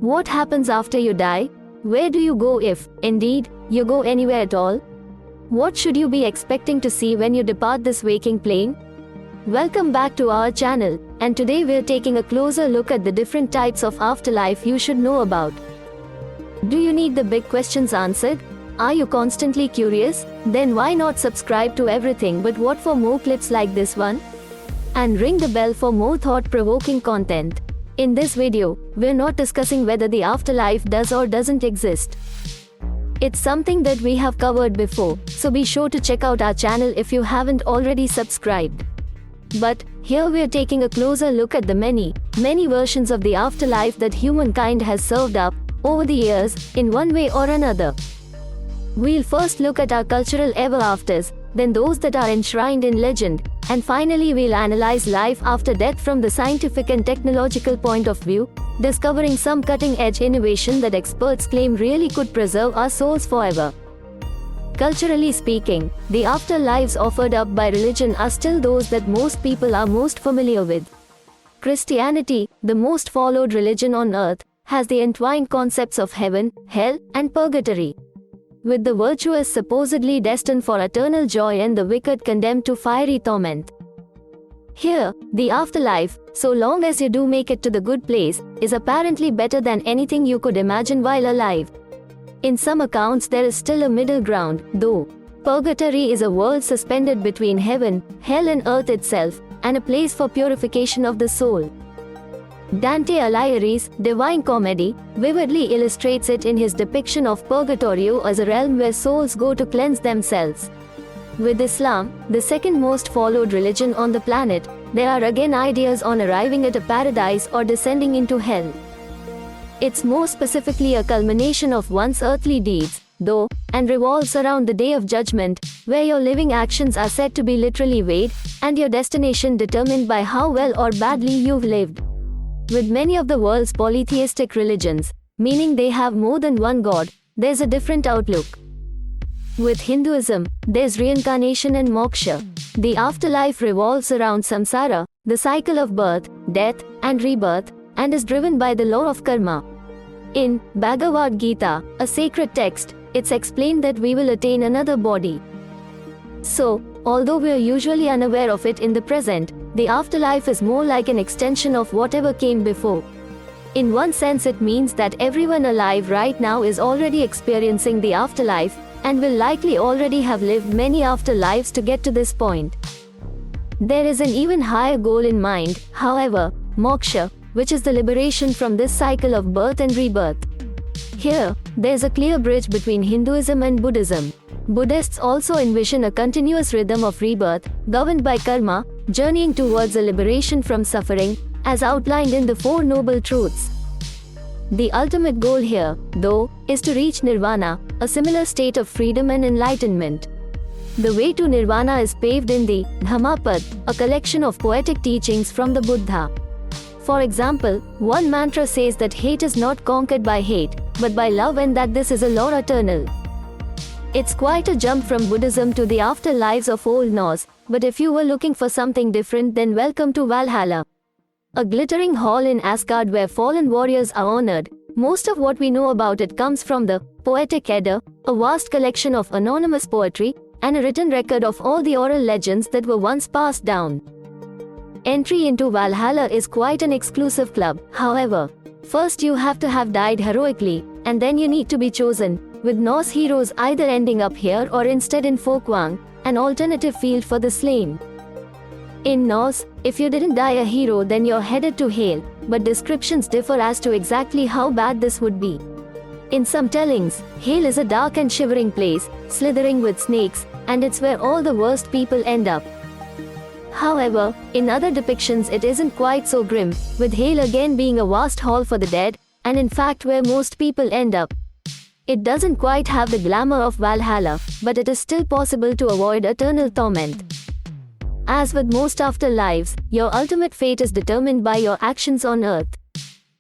What happens after you die? Where do you go if, indeed, you go anywhere at all? What should you be expecting to see when you depart this waking plane? Welcome back to our channel, and today we're taking a closer look at the different types of afterlife you should know about. Do you need the big questions answered? Are you constantly curious? Then why not subscribe to Everything But What for more clips like this one? And ring the bell for more thought-provoking content. In this video, we're not discussing whether the afterlife does or doesn't exist. It's something that we have covered before, so be sure to check out our channel if you haven't already subscribed. But here we're taking a closer look at the many versions of the afterlife that humankind has served up over the years, in one way or another. We'll first look at our cultural ever-afters, then those that are enshrined in legend, and finally we'll analyze life after death from the scientific and technological point of view, discovering some cutting-edge innovation that experts claim really could preserve our souls forever. Culturally speaking, the afterlives offered up by religion are still those that most people are most familiar with. Christianity, the most followed religion on earth, has the entwined concepts of heaven, hell, and purgatory, with the virtuous supposedly destined for eternal joy and the wicked condemned to fiery torment. Here, the afterlife, so long as you do make it to the good place, is apparently better than anything you could imagine while alive. In some accounts there is still a middle ground, though. Purgatory is a world suspended between heaven, hell and earth itself, and a place for purification of the soul. Dante Alighieri's Divine Comedy vividly illustrates it in his depiction of Purgatorio as a realm where souls go to cleanse themselves. With Islam, the second most followed religion on the planet, there are again ideas on arriving at a paradise or descending into hell. It's more specifically a culmination of one's earthly deeds, though, and revolves around the Day of Judgment, where your living actions are said to be literally weighed, and your destination determined by how well or badly you've lived. With many of the world's polytheistic religions, meaning they have more than one god, there's a different outlook. With Hinduism, there's reincarnation and moksha. The afterlife revolves around samsara, the cycle of birth, death, and rebirth, and is driven by the law of karma. In Bhagavad Gita, a sacred text, it's explained that we will attain another body. So, although we are usually unaware of it in the present, the afterlife is more like an extension of whatever came before. In one sense, it means that everyone alive right now is already experiencing the afterlife, and will likely already have lived many afterlives to get to this point. There is an even higher goal in mind, however, moksha, which is the liberation from this cycle of birth and rebirth. Here, there's a clear bridge between Hinduism and Buddhism. Buddhists also envision a continuous rhythm of rebirth, governed by karma, journeying towards a liberation from suffering, as outlined in the Four Noble Truths. The ultimate goal here, though, is to reach nirvana, a similar state of freedom and enlightenment. The way to nirvana is paved in the Dhammapad, a collection of poetic teachings from the Buddha. For example, one mantra says that hate is not conquered by hate, but by love, and that this is a law eternal. It's quite a jump from Buddhism to the afterlives of Old Norse, but if you were looking for something different, then welcome to Valhalla, a glittering hall in Asgard where fallen warriors are honored. Most of what we know about it comes from the Poetic Edda, a vast collection of anonymous poetry, and a written record of all the oral legends that were once passed down. Entry into Valhalla is quite an exclusive club, however. First you have to have died heroically, and then you need to be chosen, with Norse heroes either ending up here or instead in Folkwang, an alternative field for the slain. In Norse, if you didn't die a hero, then you're headed to Hel, but descriptions differ as to exactly how bad this would be. In some tellings, Hel is a dark and shivering place, slithering with snakes, and it's where all the worst people end up. However, in other depictions it isn't quite so grim, with Hel again being a vast hall for the dead, and in fact where most people end up. It doesn't quite have the glamour of Valhalla, but it is still possible to avoid eternal torment. As with most afterlives, your ultimate fate is determined by your actions on earth.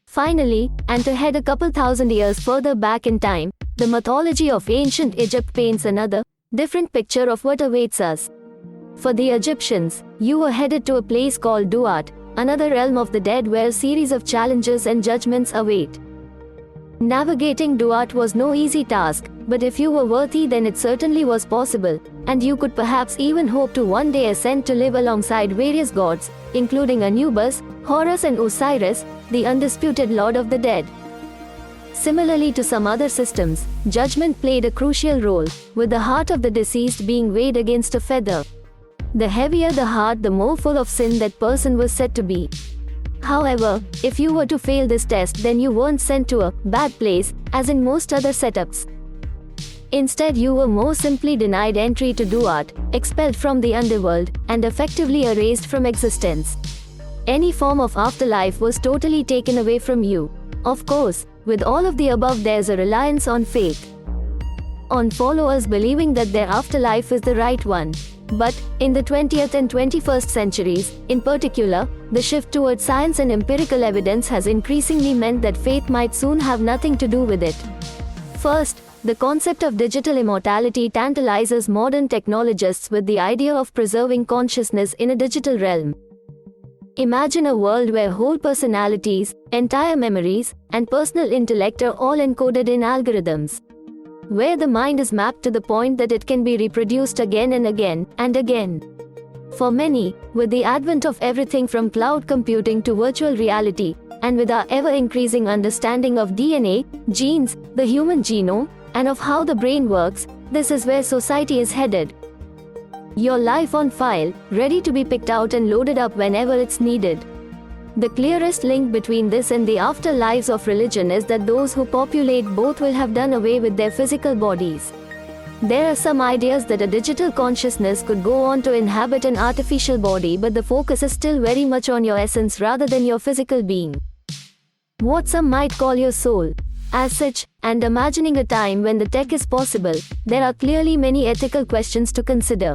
Finally, and to head a couple thousand years further back in time, the mythology of ancient Egypt paints another, different picture of what awaits us. For the Egyptians, you were headed to a place called Duat, another realm of the dead where a series of challenges and judgments await. Navigating Duat was no easy task, but if you were worthy then it certainly was possible, and you could perhaps even hope to one day ascend to live alongside various gods, including Anubis, Horus and Osiris, the undisputed lord of the dead. Similarly to some other systems, judgment played a crucial role, with the heart of the deceased being weighed against a feather. The heavier the heart, the more full of sin that person was said to be. However, if you were to fail this test, then you weren't sent to a bad place, as in most other setups. Instead, you were more simply denied entry to Duat, expelled from the underworld, and effectively erased from existence. Any form of afterlife was totally taken away from you. Of course, with all of the above, there's a reliance on faith, on followers believing that their afterlife is the right one. But, in the 20th and 21st centuries, in particular, the shift towards science and empirical evidence has increasingly meant that faith might soon have nothing to do with it. First, the concept of digital immortality tantalizes modern technologists with the idea of preserving consciousness in a digital realm. Imagine a world where whole personalities, entire memories, and personal intellect are all encoded in algorithms, where the mind is mapped to the point that it can be reproduced again and again and again. For many, with the advent of everything from cloud computing to virtual reality, and with our ever-increasing understanding of DNA, genes, the human genome, and of how the brain works, this is where society is headed. Your life on file, ready to be picked out and loaded up whenever it's needed. The clearest link between this and the afterlives of religion is that those who populate both will have done away with their physical bodies. There are some ideas that a digital consciousness could go on to inhabit an artificial body, but the focus is still very much on your essence rather than your physical being. What some might call your soul. As such, and imagining a time when the tech is possible, there are clearly many ethical questions to consider.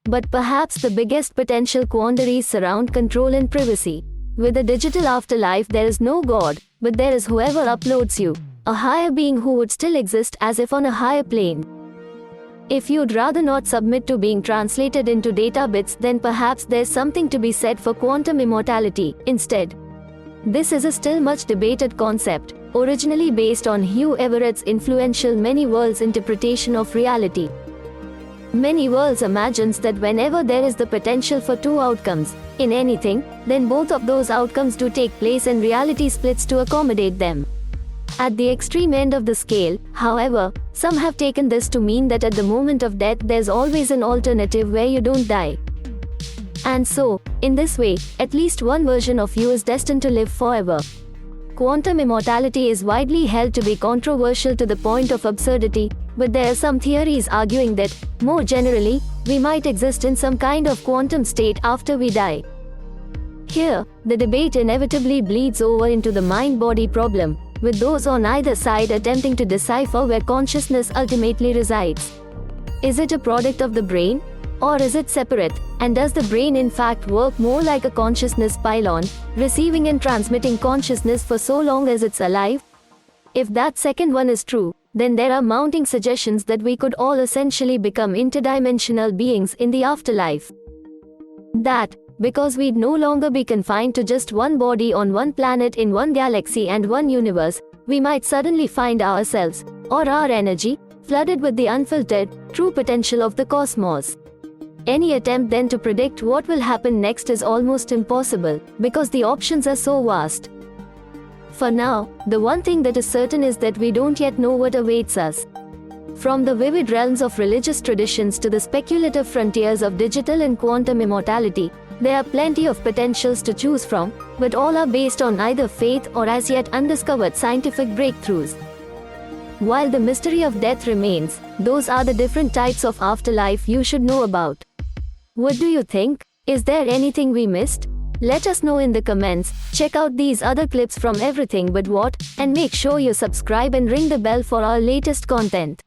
But perhaps the biggest potential quandaries surround control and privacy. With a digital afterlife, there is no God, but there is whoever uploads you, a higher being who would still exist as if on a higher plane. If you'd rather not submit to being translated into data bits, then perhaps there's something to be said for quantum immortality instead. This is a still much debated concept, originally based on Hugh Everett's influential Many Worlds interpretation of reality. Many Worlds imagines that whenever there is the potential for two outcomes in anything, then both of those outcomes do take place and reality splits to accommodate them. At the extreme end of the scale, however, some have taken this to mean that at the moment of death there's always an alternative where you don't die. And so, in this way, at least one version of you is destined to live forever. Quantum immortality is widely held to be controversial to the point of absurdity, but there are some theories arguing that, more generally, we might exist in some kind of quantum state after we die. Here, the debate inevitably bleeds over into the mind-body problem, with those on either side attempting to decipher where consciousness ultimately resides. Is it a product of the brain? Or is it separate, and does the brain in fact work more like a consciousness pylon, receiving and transmitting consciousness for so long as it's alive? If that second one is true, then there are mounting suggestions that we could all essentially become interdimensional beings in the afterlife. That, because we'd no longer be confined to just one body on one planet in one galaxy and one universe, we might suddenly find ourselves, or our energy, flooded with the unfiltered, true potential of the cosmos. Any attempt then to predict what will happen next is almost impossible, because the options are so vast. For now, the one thing that is certain is that we don't yet know what awaits us. From the vivid realms of religious traditions to the speculative frontiers of digital and quantum immortality, there are plenty of potentials to choose from, but all are based on either faith or as yet undiscovered scientific breakthroughs. While the mystery of death remains, those are the different types of afterlife you should know about. What do you think? Is there anything we missed? Let us know in the comments. Check out these other clips from Everything But What, and make sure you subscribe and ring the bell for our latest content.